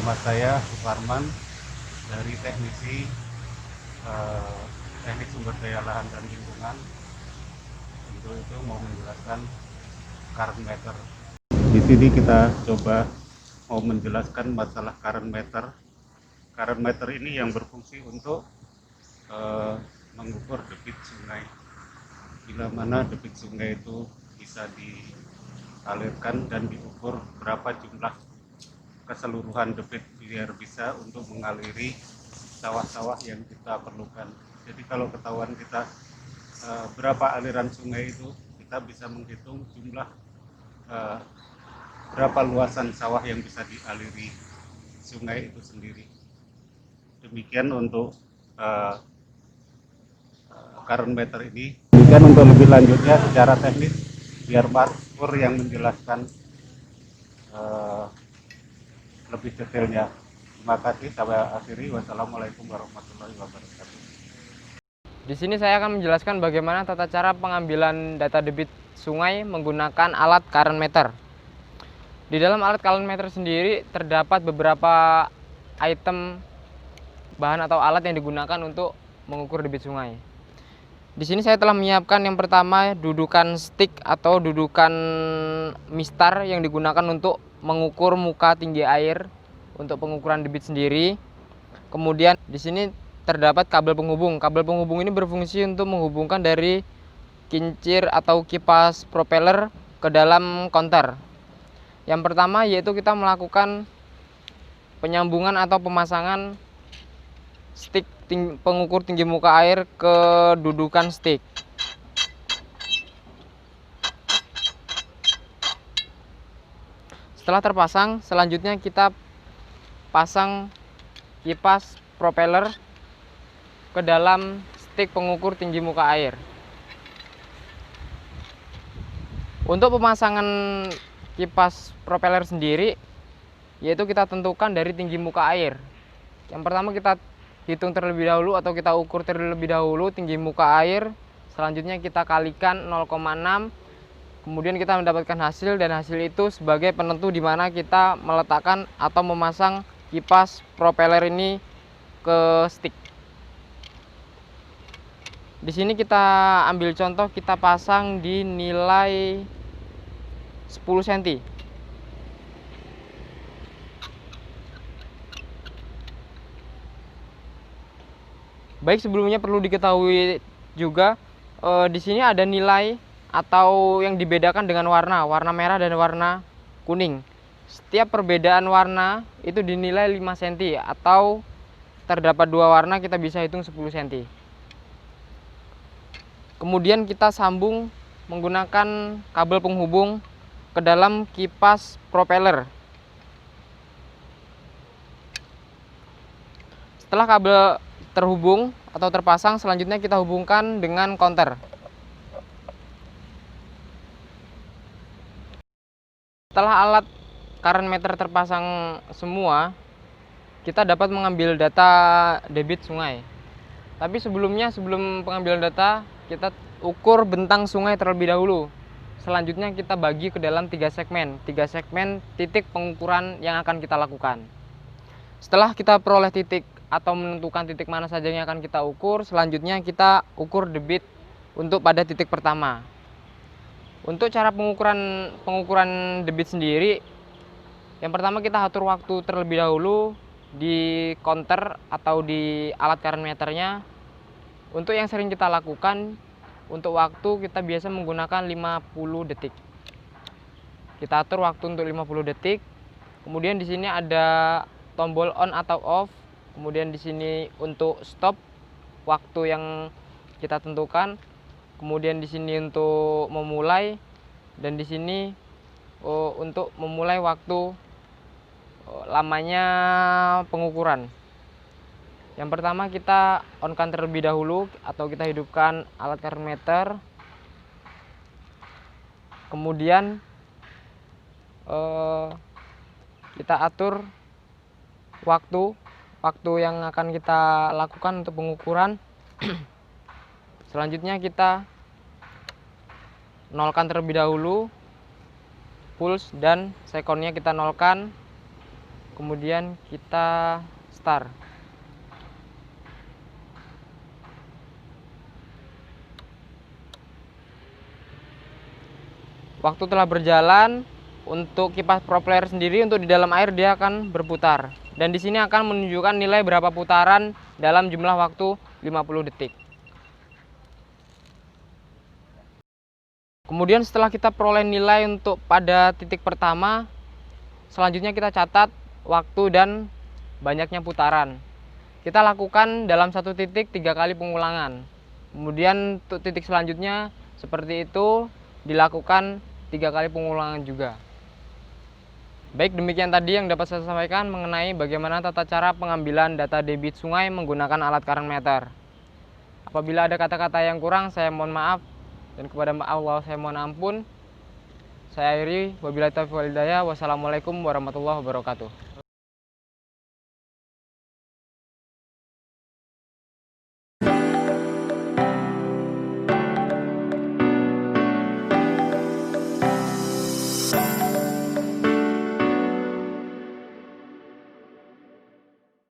Nama saya Suparman dari eh, teknik sumber daya lahan dan lingkungan. Untuk itu mau menjelaskan current meter. Di sini kita coba mau menjelaskan masalah current meter. Current meter ini yang berfungsi untuk eh, mengukur debit sungai. Bila mana debit sungai itu bisa dialirkan dan diukur berapa jumlah keseluruhan debit biar bisa untuk mengaliri sawah-sawah yang kita perlukan. Jadi kalau ketahuan kita berapa aliran sungai itu, kita bisa menghitung jumlah eh, berapa luasan sawah yang bisa dialiri sungai itu sendiri. Demikian untuk uh, current meter ini. Demikian untuk lebih lanjutnya secara teknis biar Mas Pur yang menjelaskan uh, lebih detailnya. Terima kasih, saya akhiri. Wassalamualaikum warahmatullahi wabarakatuh. Di sini saya akan menjelaskan bagaimana tata cara pengambilan data debit sungai menggunakan alat current meter. Di dalam alat current meter sendiri terdapat beberapa item bahan atau alat yang digunakan untuk mengukur debit sungai. Di sini saya telah menyiapkan yang pertama dudukan stick atau dudukan mistar yang digunakan untuk mengukur muka tinggi air untuk pengukuran debit sendiri. Kemudian di sini terdapat kabel penghubung. Kabel penghubung ini berfungsi untuk menghubungkan dari kincir atau kipas propeller ke dalam konter. Yang pertama yaitu kita melakukan penyambungan atau pemasangan stick pengukur tinggi muka air ke dudukan stick. Setelah terpasang, selanjutnya kita pasang kipas propeller ke dalam stick pengukur tinggi muka air. Untuk pemasangan kipas propeller sendiri, yaitu kita tentukan dari tinggi muka air. Yang pertama kita hitung terlebih dahulu atau kita ukur terlebih dahulu tinggi muka air. Selanjutnya kita kalikan 0,6. Kemudian kita mendapatkan hasil, dan hasil itu sebagai penentu di mana kita meletakkan atau memasang kipas propeller ini ke stick. Di sini kita ambil contoh, kita pasang di nilai 10 cm. Baik, sebelumnya perlu diketahui juga di sini ada nilai atau yang dibedakan dengan warna merah dan warna kuning. Setiap perbedaan warna itu dinilai 5 cm, atau terdapat dua warna kita bisa hitung 10 cm. Kemudian kita sambung menggunakan kabel penghubung ke dalam kipas propeller. Setelah kabel terhubung atau terpasang, selanjutnya kita hubungkan dengan konter. Setelah alat current meter terpasang semua, kita dapat mengambil data debit sungai. Tapi sebelum pengambilan data, kita ukur bentang sungai terlebih dahulu. Selanjutnya kita bagi ke dalam 3 segmen titik pengukuran yang akan kita lakukan. Setelah kita peroleh titik atau menentukan titik mana saja yang akan kita ukur, selanjutnya kita ukur debit untuk pada titik pertama. Untuk cara pengukuran debit sendiri, yang pertama kita atur waktu terlebih dahulu di counter atau di alat current meternya. Untuk yang sering kita lakukan, untuk waktu kita biasa menggunakan 50 detik. Kita atur waktu untuk 50 detik. Kemudian di sini ada tombol on atau off. Kemudian di sini untuk stop waktu yang kita tentukan. Kemudian di sini untuk memulai, dan di sini untuk memulai waktu lamanya pengukuran. Yang pertama kita on-kan terlebih dahulu atau kita hidupkan alat current meter. Kemudian kita atur waktu yang akan kita lakukan untuk pengukuran. Selanjutnya kita nolkan terlebih dahulu, pulse dan sekonnya kita nolkan. kemudian kita start. Waktu telah berjalan, untuk kipas propeller sendiri untuk di dalam air dia akan berputar. Dan di sini akan menunjukkan nilai berapa putaran dalam jumlah waktu 50 detik. Kemudian setelah kita peroleh nilai untuk pada titik pertama, selanjutnya kita catat waktu dan banyaknya putaran. Kita lakukan dalam satu titik 3 kali pengulangan. Kemudian untuk titik selanjutnya seperti itu dilakukan 3 kali pengulangan juga. Baik, demikian tadi yang dapat saya sampaikan mengenai bagaimana tata cara pengambilan data debit sungai menggunakan alat current meter. Apabila ada kata-kata yang kurang, saya mohon maaf, dan kepada Allah saya mohon ampun. Saya akhiri, wabillahi taufiq wal hidayah. Wassalamualaikum warahmatullahi wabarakatuh.